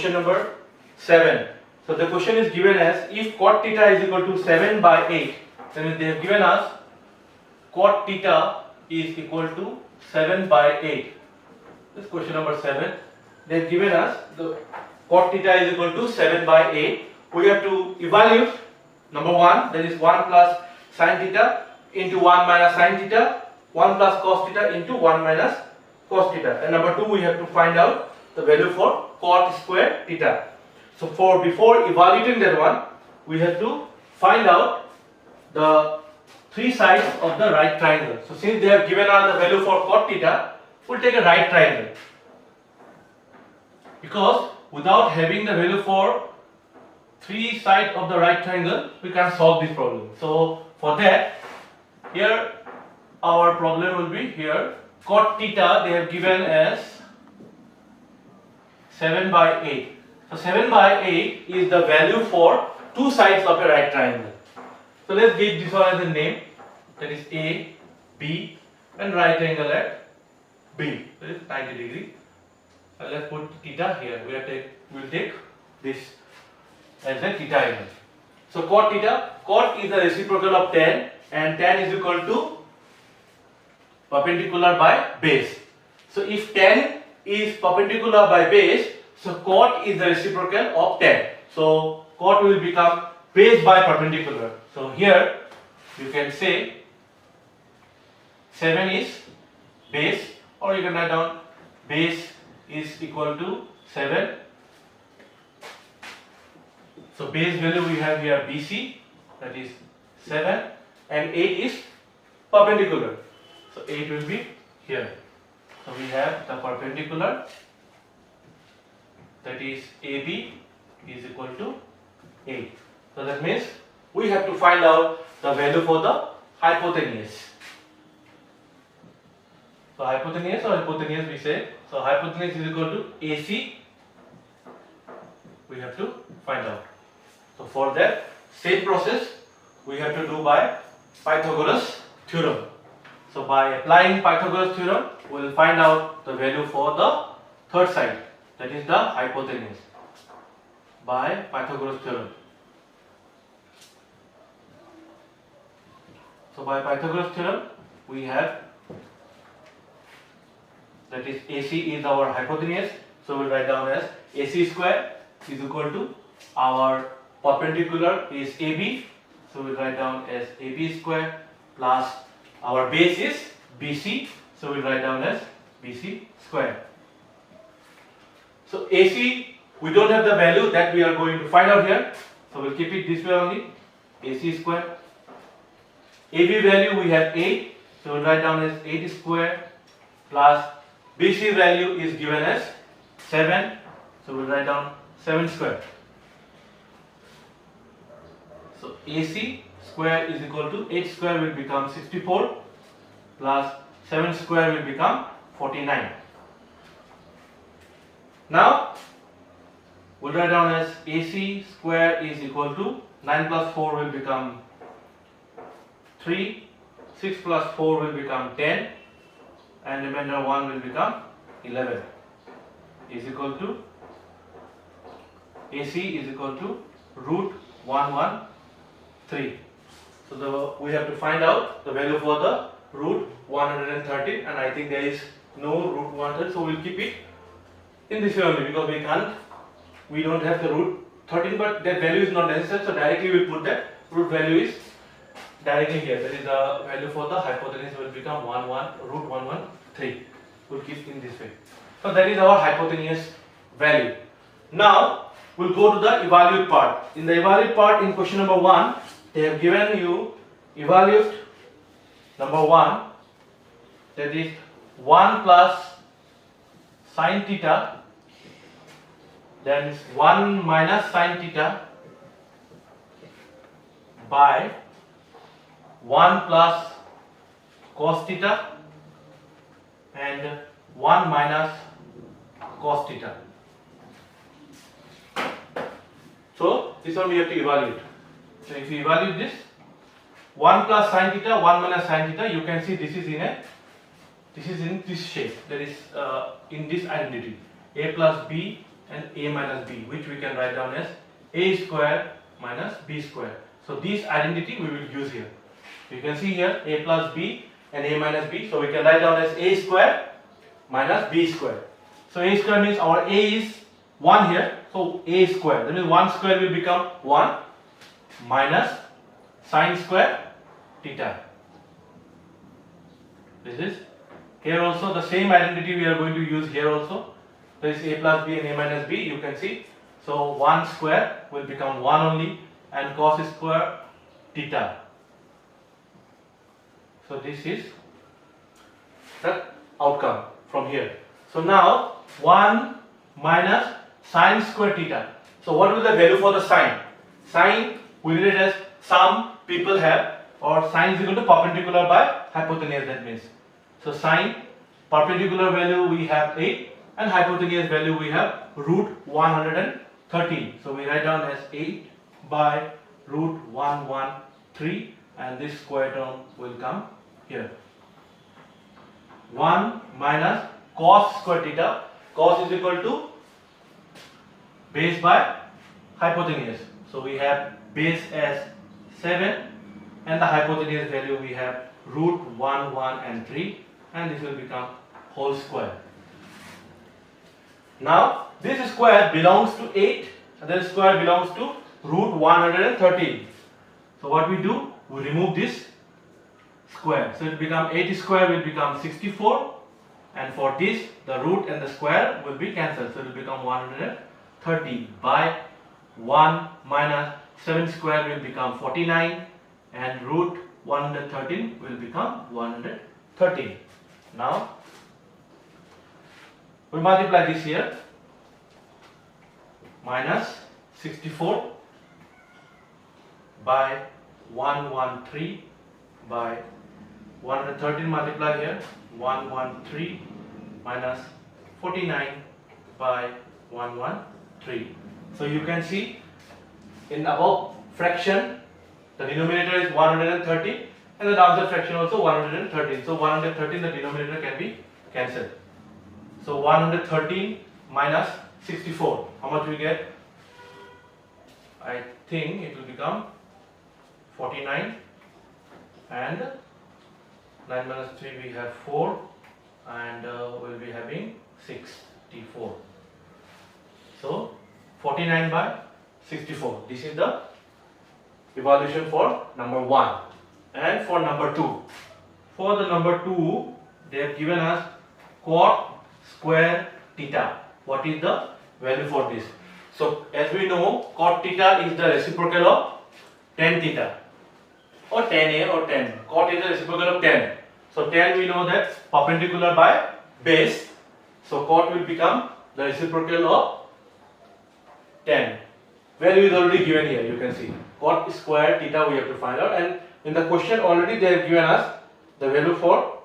question number 7. So the question is given as if cot theta is equal to 7 by 8, then they have given us cot theta is equal to 7 by 8. This is question number 7. They have given us the cot theta is equal to 7 by 8. We have to evaluate number 1, that is 1 plus sin theta into 1 minus sin theta, 1 plus cos theta into 1 minus cos theta. And number 2, we have to find out the value for cot square theta. So before evaluating that one, we have to find out the three sides of the right triangle. So since they have given us the value for cot theta, we'll take a right triangle. Because without having the value for three sides of the right triangle, we can't solve this problem. So for that, here our problem will be here cot theta they have given as 7 by 8. So 7 by 8 is the value for two sides of a right triangle. So let's give this one as a name, that is A, B, and right angle at B. That is 90 degree. And let's put theta here. We'll take this as a theta angle. So cot theta, cot is the reciprocal of tan, and tan is equal to perpendicular by base. So if tan is perpendicular by base, so cot is the reciprocal of tan. So cot will become base by perpendicular. So here you can say 7 is base, or you can write down base is equal to 7. So base value we have here BC, that is 7, and 8 is perpendicular. So 8 will be here. So we have the perpendicular, that is AB is equal to 8. So that means we have to find out the value for the hypotenuse. So hypotenuse or hypotenuse we say. So hypotenuse is equal to AC. We have to find out. So for that same process we have to do by Pythagoras theorem. So by applying Pythagoras theorem, we will find out the value for the third side, that is the hypotenuse, by Pythagoras theorem. So by Pythagoras theorem, we have, that is AC is our hypotenuse. So we will write down as AC square is equal to our perpendicular is AB. So we will write down as AB square plus our base is BC. So we will write down as BC square. So AC, we don't have the value that we are going to find out here. So we'll keep it this way only. AC square. AB value we have 8. So we'll write down as 8 square plus BC value is given as 7. So we'll write down 7 square. So AC square is equal to 8 square will become 64 plus 7 square will become 49. Now we'll write down as AC square is equal to 9 plus 4 will become 3, 6 plus 4 will become 10, and remainder 1 will become 11, is equal to AC is equal to root 113. So we have to find out the value for the root 113, and I think there is no root 113, so we'll keep it in this way only, because we don't have the root 13, but that value is not necessary, so directly we'll put that root value is directly here. That is the value for the hypotenuse will become root 113. We'll keep in this way. So that is our hypotenuse value. Now we'll go to the evaluate part. In the evaluate part, in question number 1, they have given you evaluate number 1, that is 1 plus sin theta, then is 1 minus sin theta by 1 plus cos theta and 1 minus cos theta. So this one we have to evaluate. So if you evaluate this, 1 plus sin theta, 1 minus sin theta, you can see this is in this shape, that is in this identity, a plus b and a minus b, which we can write down as a square minus b square. So this identity we will use here. You can see here a plus b and a minus b. So we can write down as a square minus b square. So a square means our a is 1 here. So a square, that means 1 square will become 1 minus sine square theta. This is here also the same identity we are going to use here also. There is a plus b and a minus b, you can see. So 1 square will become 1 only and cos square theta. So this is the outcome from here. So now 1 minus sine square theta. So what will the value for the sine? Sine we read it as some people have, or sine is equal to perpendicular by hypotenuse, that means. So sine perpendicular value we have 8 and hypotenuse value we have root 113. So we write down as 8 by root 113 and this square term will come here. 1 minus cos square theta. Cos is equal to base by hypotenuse. So we have base as 7 and the hypotenuse value we have root 1, 1 and 3 and this will become whole square. Now this square belongs to 8 and this square belongs to root 113. So what we do? We remove this square. So it become 8 square will become 64 and for this the root and the square will be cancelled. So it will become 130 by 1 minus 7 square will become 49 and root 113 will become 113. Now we multiply this here, minus 64 by 113 by 113 multiply here, 113 minus 49 by 113. So you can see in the above fraction the denominator is 130 and the answer fraction also 113. So 113 the denominator can be cancelled. So 113 minus 64, how much we get? I think it will become 49 and 9 minus 3 we have 4 and we'll be having 64. So 49 by 64. This is the evaluation for number 1 and for number 2. For the number 2 they have given us cot square theta. What is the value for this? So as we know cot theta is the reciprocal of tan theta or tan A or tan. Cot is the reciprocal of tan. So tan we know that perpendicular by base. So cot will become the reciprocal of tan. Value is already given here, you can see. Cot square theta we have to find out and in the question already they have given us the value for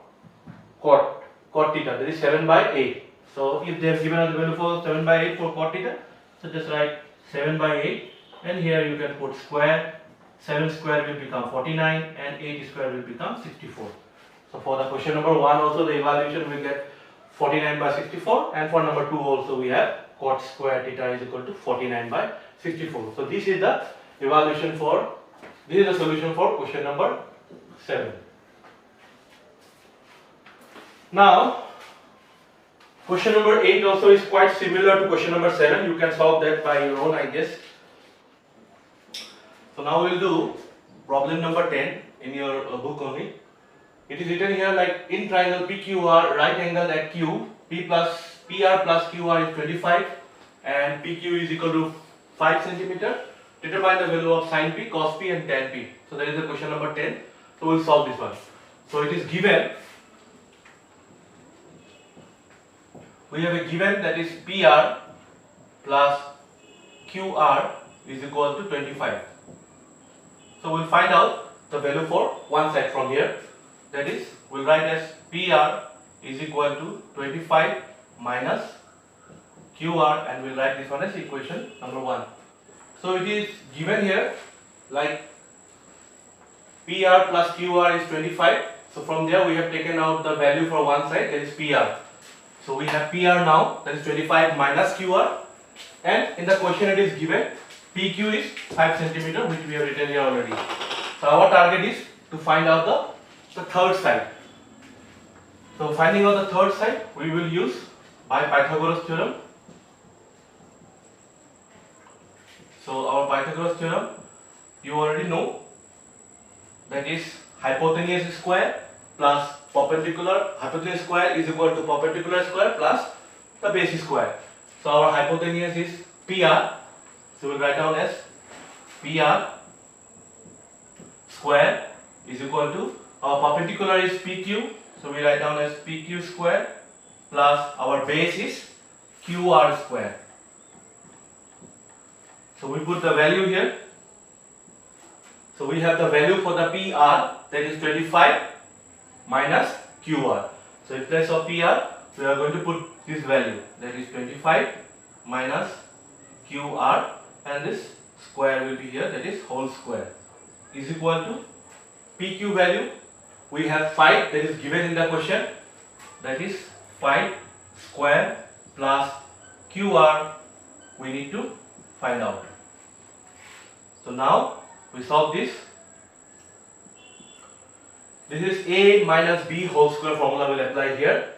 cot theta, that is 7 by 8. So if they have given us the value for 7 by 8 for cot theta, so just write 7 by 8 and here you can put square. 7 square will become 49 and 8 square will become 64. So for the question number 1 also the evaluation will get 49 by 64 and for number 2 also we have cot square theta is equal to 49 by 64. So this is the evaluation for, this is the solution for question number 7. Now question number 8 also is quite similar to question number 7. You can solve that by your own, I guess. So now we will do problem number 10 in your book only. It is written here like in triangle PQR, right angle at Q, PR plus QR is 25 and PQ is equal to 5 centimeter. Determine the value of sin P, cos P and tan P. So that is the question number 10. So we will solve this one. So it is given, we have a given that is PR plus QR is equal to 25. So we will find out the value for one side from here. That is, we will write as PR is equal to 25 minus QR and we will write this one as equation number 1. So it is given here like PR plus QR is 25. So from there we have taken out the value for one side, that is PR. So we have PR now, that is 25 minus QR and in the question it is given PQ is 5 cm, which we have written here already. So our target is to find out the third side. So finding out the third side, we will use by Pythagoras theorem. So our Pythagoras theorem, you already know, that is hypotenuse square plus perpendicular. Hypotenuse square is equal to perpendicular square plus the base square. So our hypotenuse is PR. So we'll write down as PR square is equal to, our perpendicular is PQ. So we write down as PQ square plus our base is QR square. So we put the value here. So we have the value for the PR, that is 25 minus QR. So in place of PR, we are going to put this value, that is 25 minus QR, and this square will be here, that is whole square, is equal to PQ value. We have 5, that is given in the question, that is 5 square plus QR we need to find out. So now we solve this. This is A minus B whole square formula will apply here.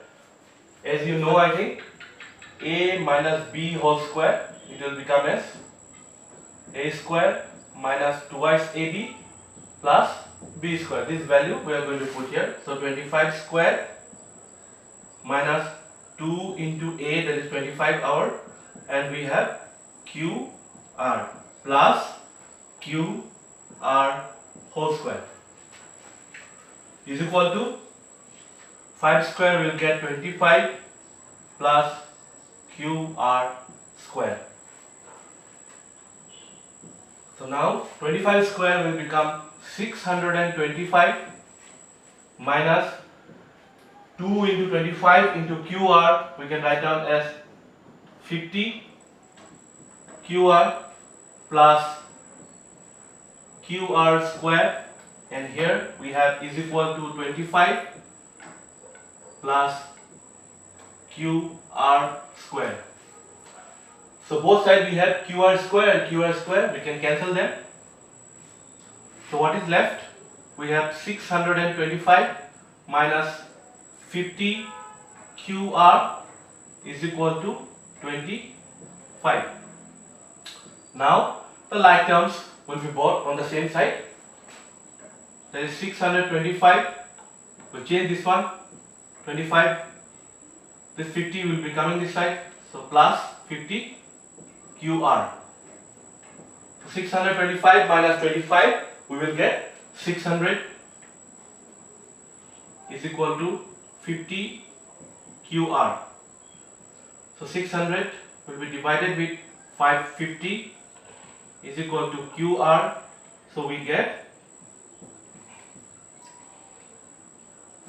As you know, I think A minus B whole square, it will become as A square minus twice AB plus B square. This value we are going to put here. So 25 square minus 2 into A, that is 25 hour, and we have QR plus QR whole square is equal to 5 square will get 25 plus QR square. So now 25 square will become 625 minus 2 into 25 into QR, we can write down as 50 QR plus QR square, and here we have is equal to 25 plus QR square. So both sides we have QR square and QR square, we can cancel them. So what is left? We have 625 minus 50 QR is equal to 25. Now the like terms will be brought on the same side. That is 625. We change this one, 25. This 50 will be coming this side. So plus 50 QR. 625 minus 25, we will get 600 is equal to 50 QR. So 600 will be divided with 550 is equal to QR. So we get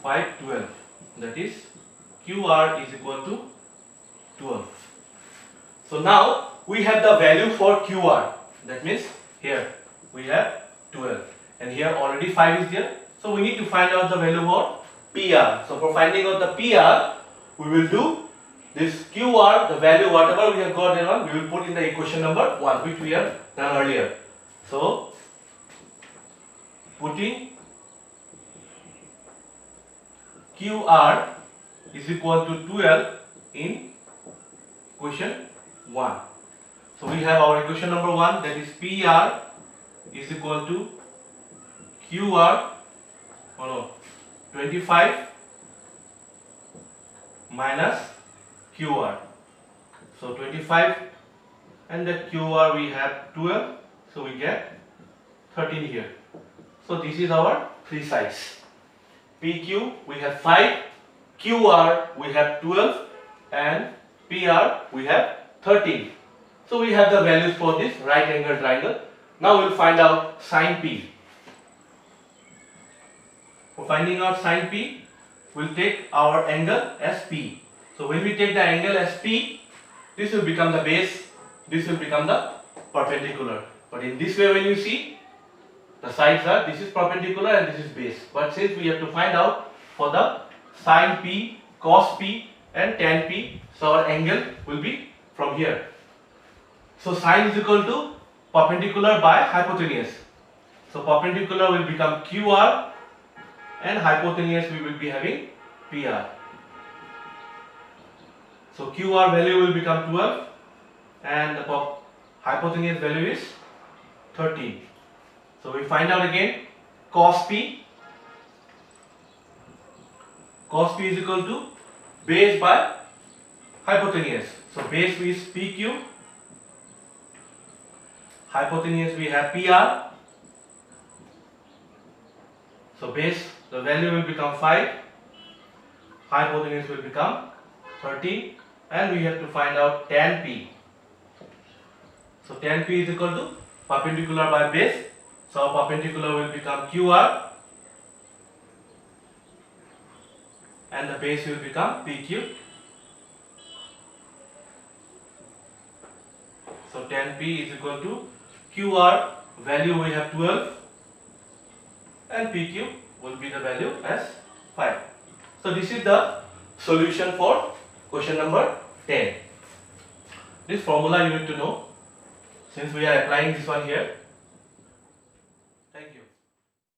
512. That is QR is equal to 12. So now we have the value for QR. That means here we have 12, and here already 5 is there. So we need to find out the value for PR. So for finding out the PR, we will do this QR, the value whatever we have got in one, we will put in the equation number 1, which we have done earlier. So putting QR is equal to 12 in equation 1. So we have our equation number 1, that is PR is equal to QR, 25 minus QR. So 25 and the QR we have 12, so we get 13 here. So this is our three sides. PQ we have 5, QR we have 12, and PR we have 13. So we have the values for this right angle triangle. Now we will find out sine P. For finding out sine P, we will take our angle as P. So when we take the angle as P, this will become the base, this will become the perpendicular. But in this way when you see, the sides are, this is perpendicular and this is base. But since we have to find out for the sine P, cos P and tan P, so our angle will be from here. So sine is equal to perpendicular by hypotenuse. So perpendicular will become QR and hypotenuse we will be having PR. So QR value will become 12 and the hypotenuse value is 13. So we find out again cos P. Cos P is equal to base by hypotenuse. So base is PQ. Hypotenuse we have PR. So base, the value will become 5. Hypotenuse will become 13. And we have to find out tan P. So tan P is equal to perpendicular by base. So perpendicular will become QR. And the base will become PQ. So tan P is equal to QR, value we have 12 and PQ will be the value as 5. So this is the solution for question number 10. This formula you need to know since we are applying this one here.